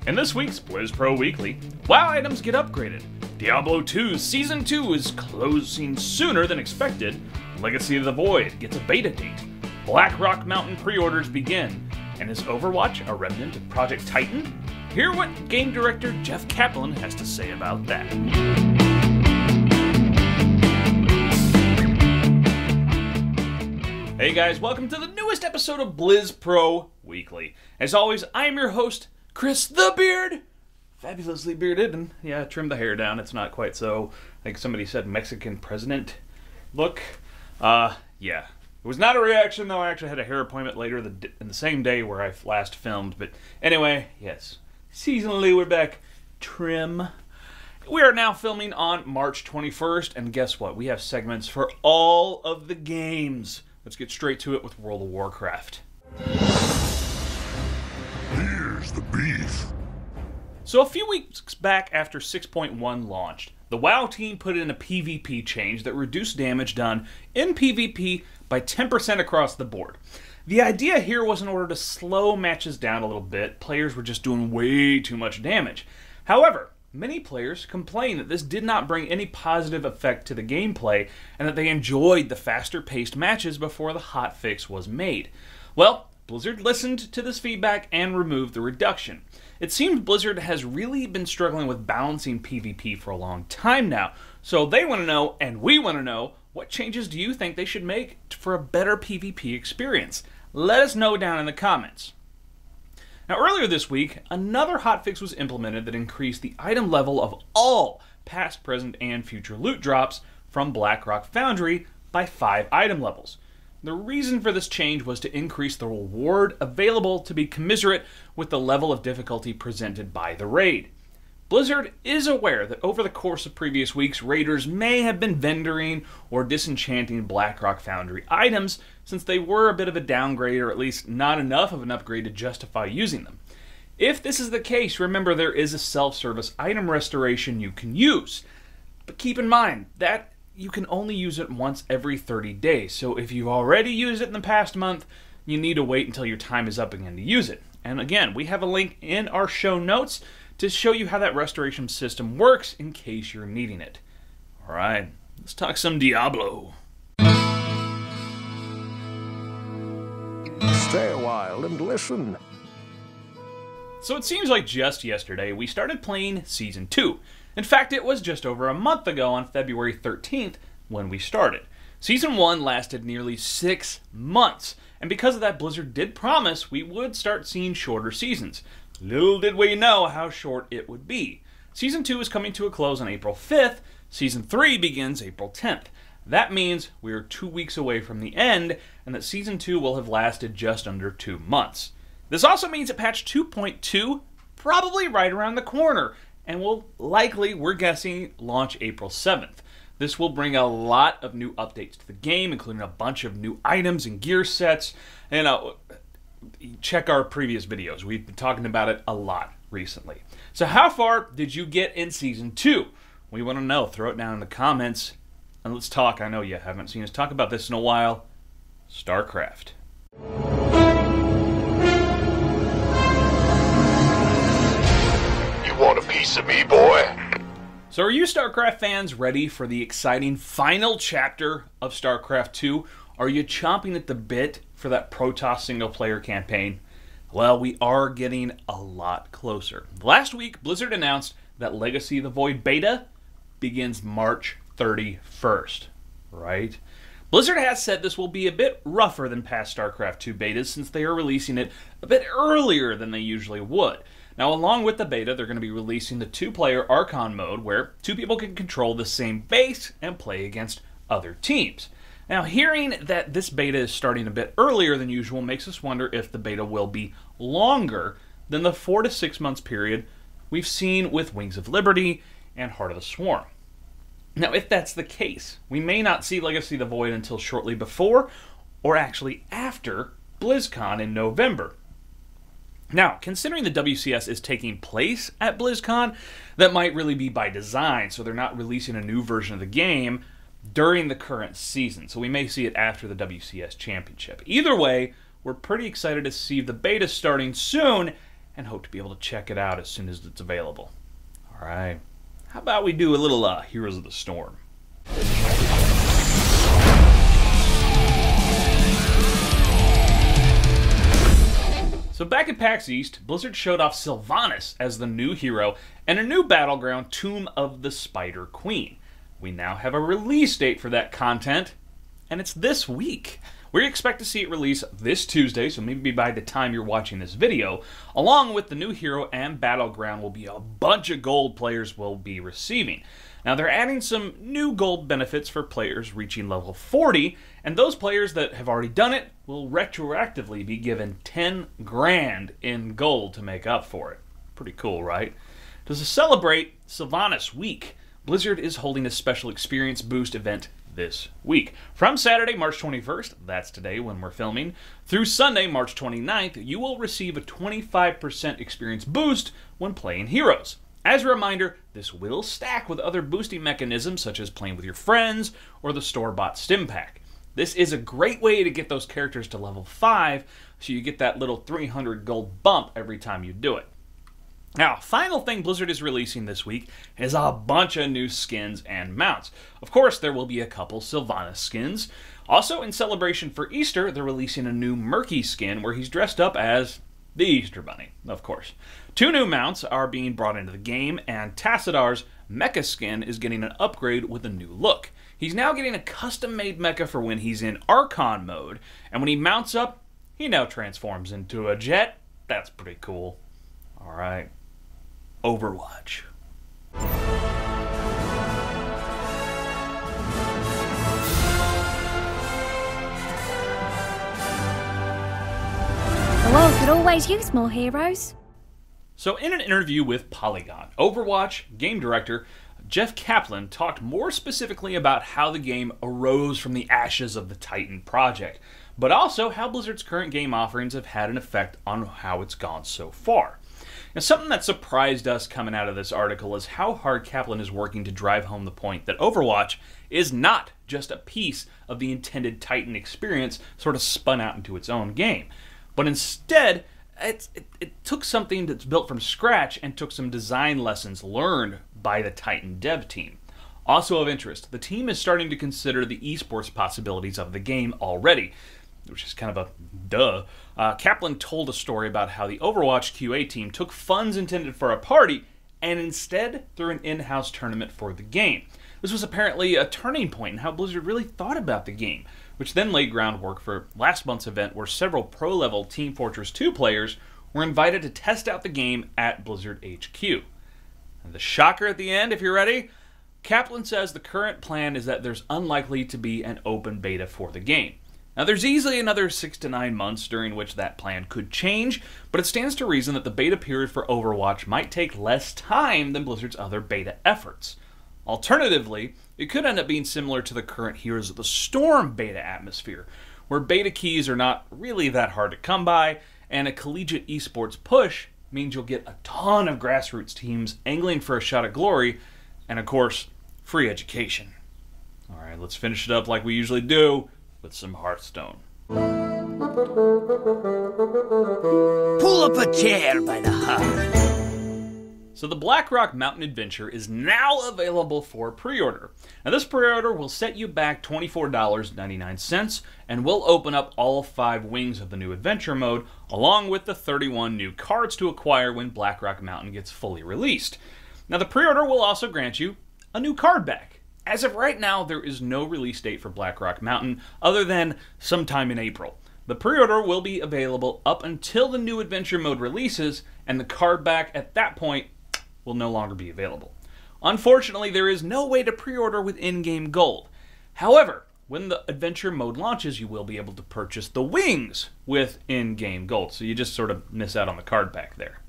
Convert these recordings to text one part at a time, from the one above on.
In this week's Blizz Pro Weekly, WoW items get upgraded, Diablo II's Season 2 is closing sooner than expected, Legacy of the Void gets a beta date, Black Rock Mountain pre-orders begin, and is Overwatch a remnant of Project Titan? Hear what game director Jeff Kaplan has to say about that. Hey guys, welcome to the newest episode of Blizz Pro Weekly. As always, I am your host, Chris the Beard. Fabulously bearded, and yeah, trimmed the hair down. It's not quite so, I think somebody said Mexican president look. Yeah. It was not a reaction, though. I actually had a hair appointment later in the same day where I last filmed. But anyway, yes. Seasonally, we're back trim. We are now filming on March 21st, and guess what? We have segments for all of the games. Let's get straight to it with World of Warcraft. Here's the beef. So a few weeks back after 6.1 launched, the WoW team put in a PvP change that reduced damage done in PvP by 10% across the board. The idea here was in order to slow matches down a little bit. Players were just doing way too much damage. However, many players complained that this did not bring any positive effect to the gameplay and that they enjoyed the faster-paced matches before the hotfix was made. Well, Blizzard listened to this feedback and removed the reduction. It seems Blizzard has really been struggling with balancing PvP for a long time now, so they want to know, and we want to know, what changes do you think they should make for a better PvP experience? Let us know down in the comments. Now earlier this week, another hotfix was implemented that increased the item level of all past, present, and future loot drops from Blackrock Foundry by 5 item levels. The reason for this change was to increase the reward available to be commensurate with the level of difficulty presented by the raid. Blizzard is aware that over the course of previous weeks, raiders may have been vendoring or disenchanting Blackrock Foundry items since they were a bit of a downgrade or at least not enough of an upgrade to justify using them. If this is the case, remember there is a self-service item restoration you can use. But keep in mind that you can only use it once every 30 days, so if you've already used it in the past month, you need to wait until your time is up again to use it. And again, we have a link in our show notes to show you how that restoration system works in case you're needing it. Alright, let's talk some Diablo. Stay a while and listen. So it seems like just yesterday we started playing Season 2. In fact, it was just over a month ago on February 13th when we started. Season 1 lasted nearly 6 months, and because of that, Blizzard did promise we would start seeing shorter seasons. Little did we know how short it would be. Season 2 is coming to a close on April 5th, Season 3 begins April 10th. That means we are 2 weeks away from the end, and that Season 2 will have lasted just under 2 months. This also means that patch 2.2 probably right around the corner, and will likely, we're guessing, launch April 7th. This will bring a lot of new updates to the game, including a bunch of new items and gear sets. And check our previous videos. We've been talking about it a lot recently. So how far did you get in Season 2? We want to know. Throw it down in the comments. And let's talk. I know you haven't seen us talk about this in a while. StarCraft. Want a piece of me, boy? So are you StarCraft fans ready for the exciting final chapter of StarCraft II? Are you chomping at the bit for that Protoss single-player campaign? Well, we are getting a lot closer. Last week, Blizzard announced that Legacy of the Void beta begins March 31st, right? Blizzard has said this will be a bit rougher than past StarCraft II betas since they are releasing it a bit earlier than they usually would. Now, along with the beta, they're going to be releasing the 2-player Archon mode, where 2 people can control the same base and play against other teams. Now, hearing that this beta is starting a bit earlier than usual makes us wonder if the beta will be longer than the 4 to 6 months period we've seen with Wings of Liberty and Heart of the Swarm. Now, if that's the case, we may not see Legacy of the Void until shortly before, or actually after, BlizzCon in November. Now, considering the WCS is taking place at BlizzCon, that might really be by design, so they're not releasing a new version of the game during the current season, so we may see it after the WCS Championship. Either way, we're pretty excited to see the beta starting soon, and hope to be able to check it out as soon as it's available. Alright, how about we do a little Heroes of the Storm? So back at PAX East, Blizzard showed off Sylvanas as the new hero and a new battleground, Tomb of the Spider Queen. We now have a release date for that content, and it's this week. We expect to see it release this Tuesday, so maybe by the time you're watching this video. Along with the new hero and battleground will be a bunch of gold players will be receiving. Now they're adding some new gold benefits for players reaching level 40, and those players that have already done it will retroactively be given 10 grand in gold to make up for it. Pretty cool, right? To celebrate Sylvanas Week, Blizzard is holding a special experience boost event this week. From Saturday, March 21st, that's today when we're filming, through Sunday, March 29th, you will receive a 25% experience boost when playing heroes. As a reminder, this will stack with other boosting mechanisms such as playing with your friends or the store-bought stim pack. This is a great way to get those characters to level 5, so you get that little 300 gold bump every time you do it. Now, final thing Blizzard is releasing this week is a bunch of new skins and mounts. Of course, there will be a couple Sylvanas skins. Also, in celebration for Easter, they're releasing a new Murky skin where he's dressed up as the Easter Bunny, of course. 2 new mounts are being brought into the game, and Tassidar's mecha skin is getting an upgrade with a new look. He's now getting a custom-made mecha for when he's in Archon mode, and when he mounts up, he now transforms into a jet. That's pretty cool. Alright. Overwatch. The world could always use more heroes. So in an interview with Polygon, Overwatch game director Jeff Kaplan talked more specifically about how the game arose from the ashes of the Titan project, but also how Blizzard's current game offerings have had an effect on how it's gone so far. Now, something that surprised us coming out of this article is how hard Kaplan is working to drive home the point that Overwatch is not just a piece of the intended Titan experience sort of spun out into its own game, but instead it took something that's built from scratch and took some design lessons learned by the Titan dev team. Also of interest, the team is starting to consider the esports possibilities of the game already, which is kind of a duh. Kaplan told a story about how the Overwatch QA team took funds intended for a party and instead threw an in-house tournament for the game. This was apparently a turning point in how Blizzard really thought about the game, which then laid groundwork for last month's event where several pro-level Team Fortress 2 players were invited to test out the game at Blizzard HQ. And the shocker at the end, if you're ready, Kaplan says the current plan is that there's unlikely to be an open beta for the game. Now, there's easily another 6 to 9 months during which that plan could change, but it stands to reason that the beta period for Overwatch might take less time than Blizzard's other beta efforts. Alternatively, it could end up being similar to the current Heroes of the Storm beta atmosphere, where beta keys are not really that hard to come by, and a collegiate esports push means you'll get a ton of grassroots teams angling for a shot at glory, and of course, free education. Alright, let's finish it up like we usually do, with some Hearthstone. Pull up a chair by the heart. So the Blackrock Mountain Adventure is now available for pre-order. Now this pre-order will set you back $24.99 and will open up all 5 wings of the new adventure mode, along with the 31 new cards to acquire when Blackrock Mountain gets fully released. Now the pre-order will also grant you a new card back. As of right now, there is no release date for Blackrock Mountain other than sometime in April. The pre-order will be available up until the new adventure mode releases, and the card back at that point will no longer be available. Unfortunately, there is no way to pre-order with in-game gold. However, when the adventure mode launches, you will be able to purchase the wings with in-game gold, so you just sort of miss out on the card back there.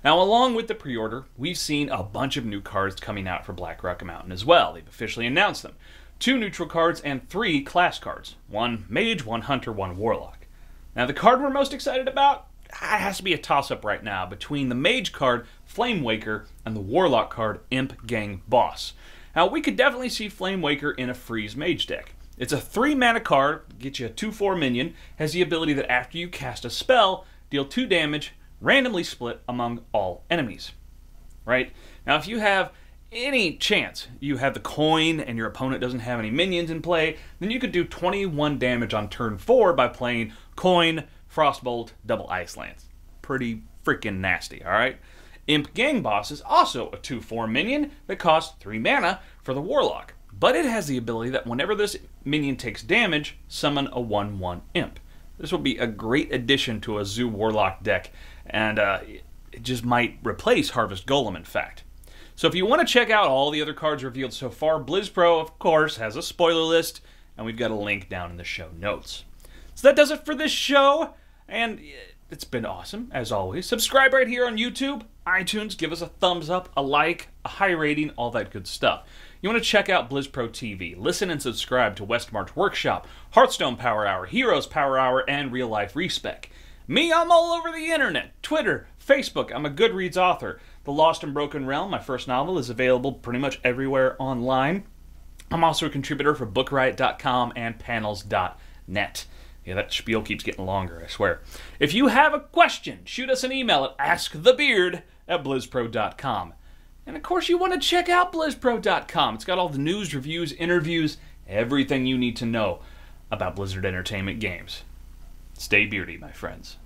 Now, along with the pre-order, we've seen a bunch of new cards coming out for Blackrock Mountain as well. They've officially announced them. 2 neutral cards and 3 class cards. 1 mage, 1 hunter, 1 warlock. Now, the card we're most excited about? It has to be a toss-up right now between the mage card, Flame Waker, and the warlock card, Imp Gang Boss. Now, we could definitely see Flame Waker in a freeze mage deck. It's a 3 mana card, gets you a 2/4 minion, has the ability that after you cast a spell, deal 2 damage, randomly split among all enemies. Right? Now, if you have any chance you have the coin and your opponent doesn't have any minions in play, then you could do 21 damage on turn 4 by playing coin, frostbolt, double ice lance. Pretty freaking nasty, alright? Imp Gang Boss is also a 2/4 minion that costs 3 mana for the Warlock, but it has the ability that whenever this minion takes damage, summon a 1/1 Imp. This will be a great addition to a Zoo Warlock deck, and it just might replace Harvest Golem, in fact. So if you want to check out all the other cards revealed so far, BlizzPro, of course, has a spoiler list, and we've got a link down in the show notes. So that does it for this show, and it's been awesome, as always. Subscribe right here on YouTube, iTunes, give us a thumbs up, a like, a high rating, all that good stuff. You want to check out BlizzPro TV, listen and subscribe to Westmarch Workshop, Hearthstone Power Hour, Heroes Power Hour, and Real Life Respec. Me, I'm all over the internet, Twitter, Facebook, I'm a Goodreads author. The Lost and Broken Realm, my first novel, is available pretty much everywhere online. I'm also a contributor for BookRiot.com and Panels.net. Yeah, that spiel keeps getting longer, I swear. If you have a question, shoot us an email at askthebeard@blizzpro.com. And of course, you want to check out blizzpro.com. It's got all the news, reviews, interviews, everything you need to know about Blizzard Entertainment games. Stay beardy, my friends.